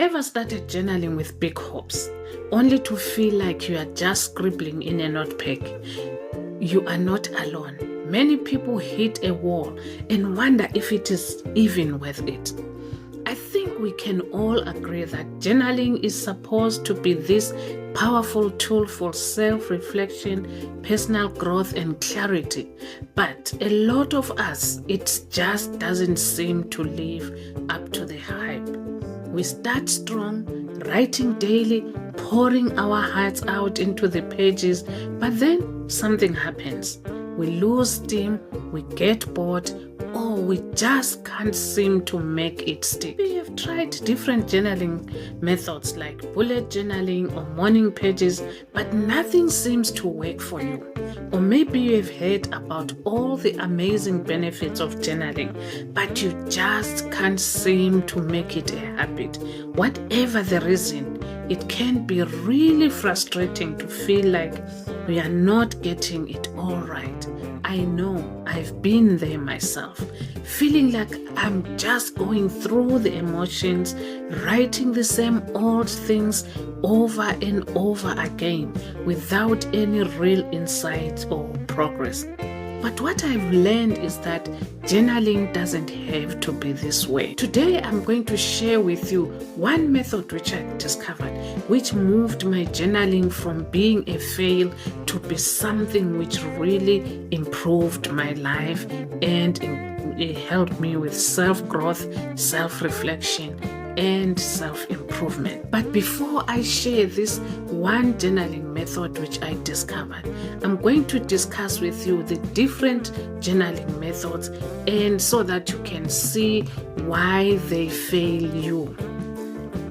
Ever started journaling with big hopes, only to feel like you are just scribbling in a notepad? You are not alone. Many people hit a wall and wonder if it is even worth it. I think we can all agree that journaling is supposed to be this powerful tool for self-reflection, personal growth, and clarity. But a lot of us, it just doesn't seem to live up to the hype. We start strong, writing daily, pouring our hearts out into the pages, but then something happens. We lose steam, we get bored, or we just can't seem to make it stick. We have tried different journaling methods like bullet journaling or morning pages, but nothing seems to work for you. Or maybe you have heard about all the amazing benefits of journaling, but you just can't seem to make it a habit. Whatever the reason, it can be really frustrating to feel like we are not getting it all right. I know I've been there myself, feeling like I'm just going through the emotions, writing the same old things over and over again without any real insight or progress. But what I've learned is that journaling doesn't have to be this way. Today, I'm going to share with you one method which I discovered, which moved my journaling from being a fail to be something which really improved my life, and it helped me with self-growth, self-reflection, and self-improvement. But before I share this one journaling method which I discovered, I'm going to discuss with you the different journaling methods, and so that you can see why they fail you.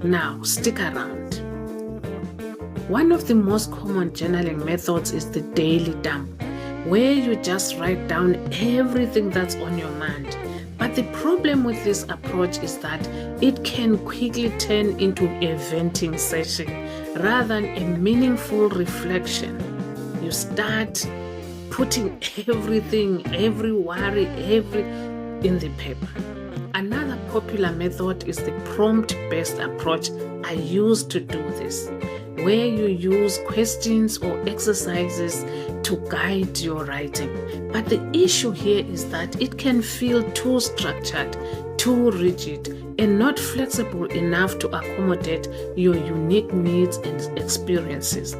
Now, stick around. One of the most common journaling methods is the daily dump, where you just write down everything that's on your mind. But the problem with this approach is that it can quickly turn into a venting session rather than a meaningful reflection. You start putting everything, every worry, in the paper. Another popular method is the prompt-based approach. I used to do this, where you use questions or exercises to guide your writing. But the issue here is that it can feel too structured, too rigid, and not flexible enough to accommodate your unique needs and experiences.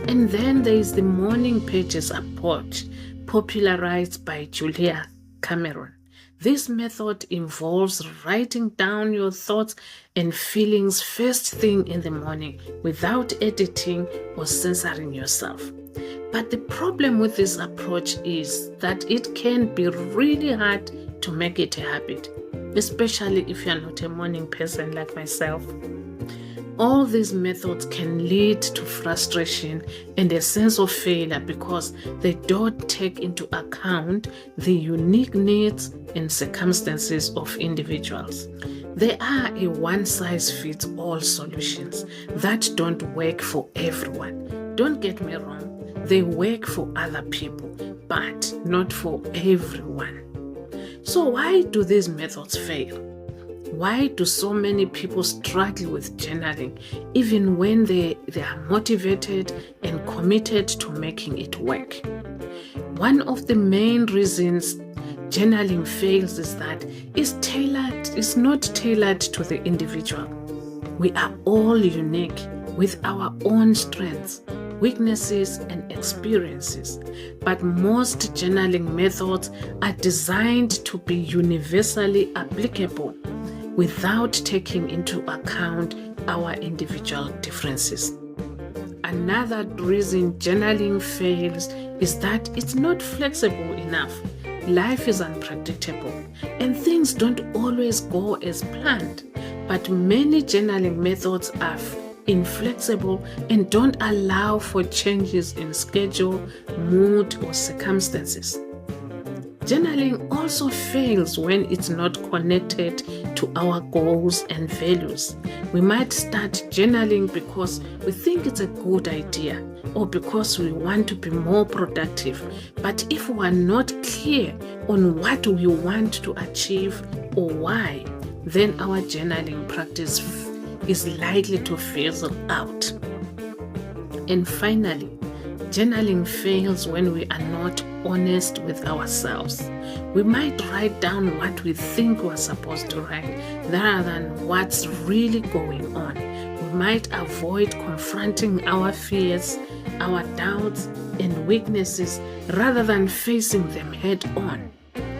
And then there is the morning pages approach, popularized by Julia Cameron. This method involves writing down your thoughts and feelings first thing in the morning without editing or censoring yourself. But the problem with this approach is that it can be really hard to make it a habit, especially if you're not a morning person like myself. All these methods can lead to frustration and a sense of failure because they don't take into account the unique needs and circumstances of individuals. There are a one-size-fits-all solutions that don't work for everyone. Don't get me wrong, they work for other people, but not for everyone. So why do these methods fail? Why do so many people struggle with journaling even when they are motivated and committed to making it work? One of the main reasons journaling fails is that it's not tailored to the individual. We are all unique with our own strengths, weaknesses, and experiences, but most journaling methods are designed to be universally applicable without taking into account our individual differences. Another reason journaling fails is that it's not flexible enough. Life is unpredictable and things don't always go as planned, but many journaling methods are inflexible and don't allow for changes in schedule, mood, or circumstances. Journaling also fails when it's not connected to our goals and values. We might start journaling because we think it's a good idea or because we want to be more productive. But if we are not clear on what we want to achieve or why, then our journaling practice is likely to fizzle out. And finally, journaling fails when we are not honest with ourselves. We might write down what we think we're supposed to write rather than what's really going on. We might avoid confronting our fears, our doubts, and weaknesses rather than facing them head on.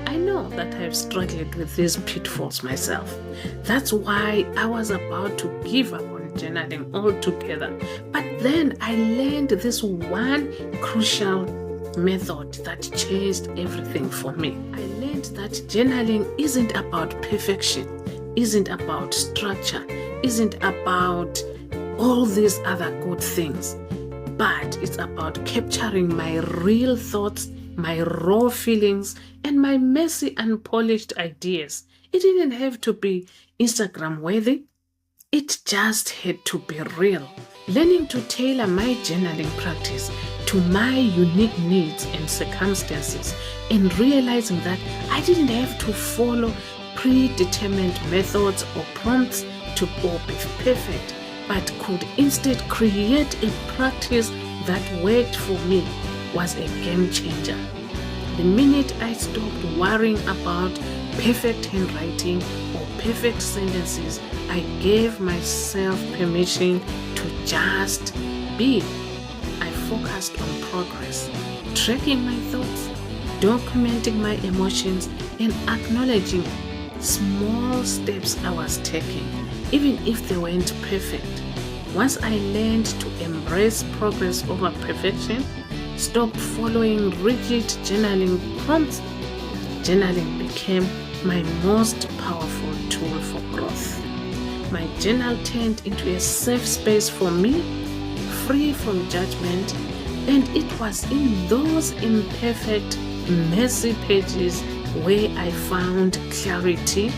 I know that I've struggled with these pitfalls myself. That's why I was about to give up on journaling altogether. But then I learned this one crucial method that changed everything for me. I learned that journaling isn't about perfection, isn't about structure, isn't about all these other good things, but it's about capturing my real thoughts, my raw feelings, and my messy, unpolished ideas. It didn't have to be Instagram worthy. It just had to be real. Learning to tailor my journaling practice to my unique needs and circumstances, and realizing that I didn't have to follow predetermined methods or prompts to all be perfect, but could instead create a practice that worked for me, was a game changer. The minute I stopped worrying about perfect handwriting or perfect sentences, I gave myself permission to just be. I focused on progress, tracking my thoughts, documenting my emotions, and acknowledging small steps I was taking, even if they weren't perfect. Once I learned to embrace progress over perfection, stopped following rigid journaling prompts, journaling became my most powerful tool for growth. My journal turned into a safe space for me, free from judgment, and it was in those imperfect, messy pages where I found clarity,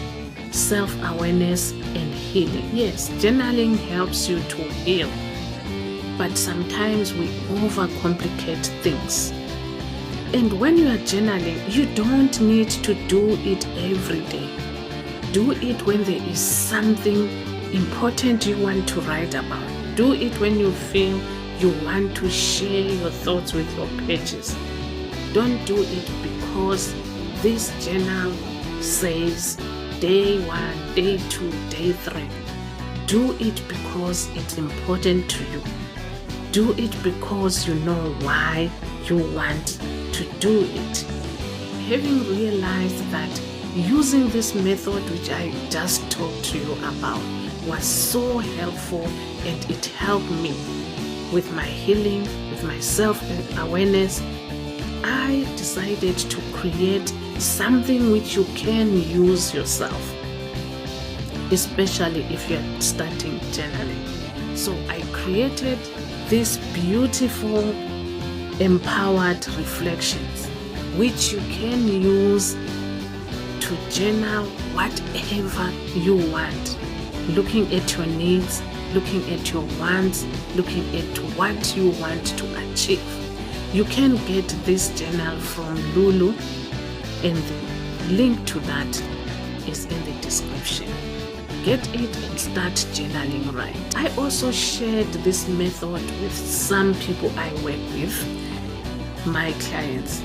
self-awareness, and healing. Yes, journaling helps you to heal, but sometimes we overcomplicate things. And when you are journaling, you don't need to do it every day. Do it when there is something important you want to write about. Do it when you feel you want to share your thoughts with your pages. Don't do it because this journal says day 1, day 2, day 3. Do it because it's important to you. Do it because you know why you want to do it. Having realized that using this method, which I just talked to you about, was so helpful, and it helped me with my healing, with my self-awareness, I decided to create something which you can use yourself, especially if you're starting journaling. So I created these beautiful empowered reflections, which you can use to journal whatever you want, looking at your needs, looking at your wants, looking at what you want to achieve. You can get this journal from Lulu, and the link to that is in the description. Get it and start journaling right. I also shared this method with some people I work with, my clients,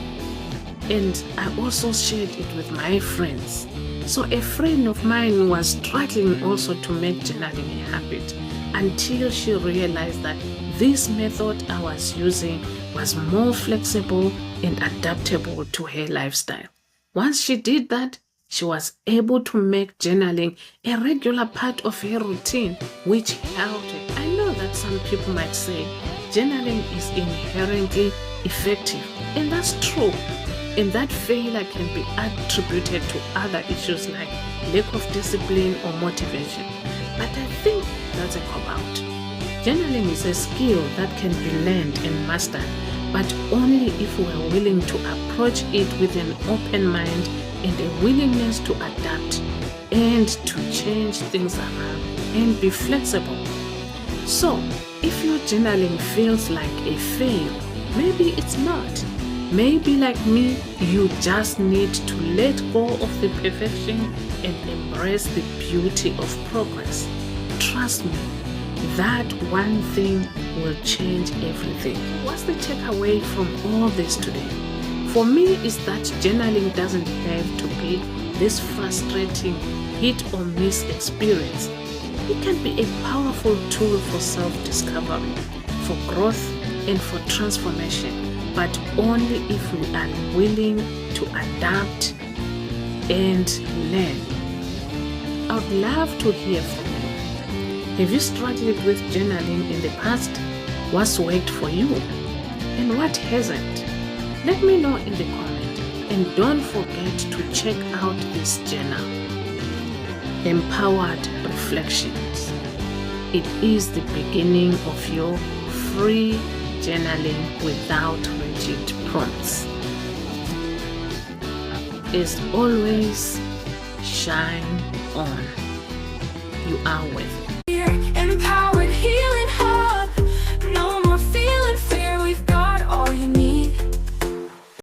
and I also shared it with my friends. So a friend of mine was struggling also to make journaling a habit until she realized that this method I was using was more flexible and adaptable to her lifestyle. Once she did that, she was able to make journaling a regular part of her routine, which helped her. I know that some people might say journaling is inherently effective, and that's true. And that failure can be attributed to other issues like lack of discipline or motivation. But I think that's a cop-out. Journaling is a skill that can be learned and mastered, but only if we are willing to approach it with an open mind and a willingness to adapt and to change things around and be flexible. So, if your journaling feels like a fail, maybe it's not. Maybe like me, you just need to let go of the perfection and embrace the beauty of progress. trust me, that one thing will change everything. What's the takeaway from all this today? For me, is that journaling doesn't have to be this frustrating hit or miss experience. It can be a powerful tool for self-discovery, for growth, and for transformation, but only if we are willing to adapt and learn. I would love to hear from you. Have you struggled with journaling in the past? What's worked for you? And what hasn't? Let me know in the comment. And don't forget to check out this journal, Empowered Reflections. It is the beginning of your free journaling without rigid prompts. As always, shine on. You are worth it.